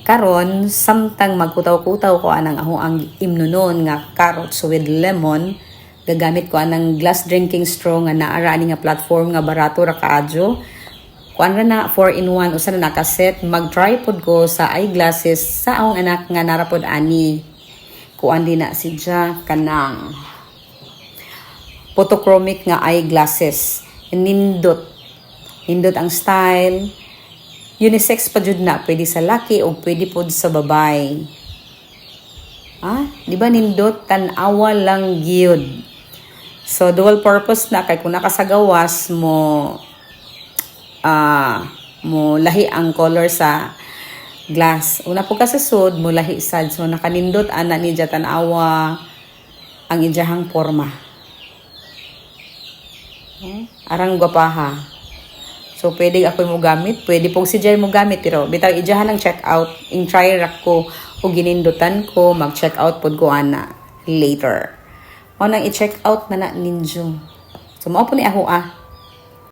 Karon samtang magkutaw-kutaw ko anang ang imnunon nga carrots with lemon, gagamit ko anang glass drinking straw nga naara ani nga platform nga barato ra kaadyo. Kuan ra na 4-in-1 usa na nakaset, mag-try pod ko sa eyeglasses sa akong anak nga narapod ani. Kuan din na sidya kanang photochromic nga eyeglasses. Nindot ang style. Unisex pa jud na, pwede sa laki o pwede pod sa babay. Di ba nindot tan-awa lang gyud. So dual purpose na kay kung nakasagawas mo lahi ang color sa glass. Una po kasasud mo lahi sad, so nakanindot ana ni tan-awa ang ijahang forma. Arang gwapaha. So, pwede ako mo gamit. Pwede pong si Jay mo gamit. Pero, bitaw, ijahan ng check-out. In try rack ko o ginindutan ko. Mag-check-out pod ko ana later. O nang i-check out na ninyo. So, mao po ni ako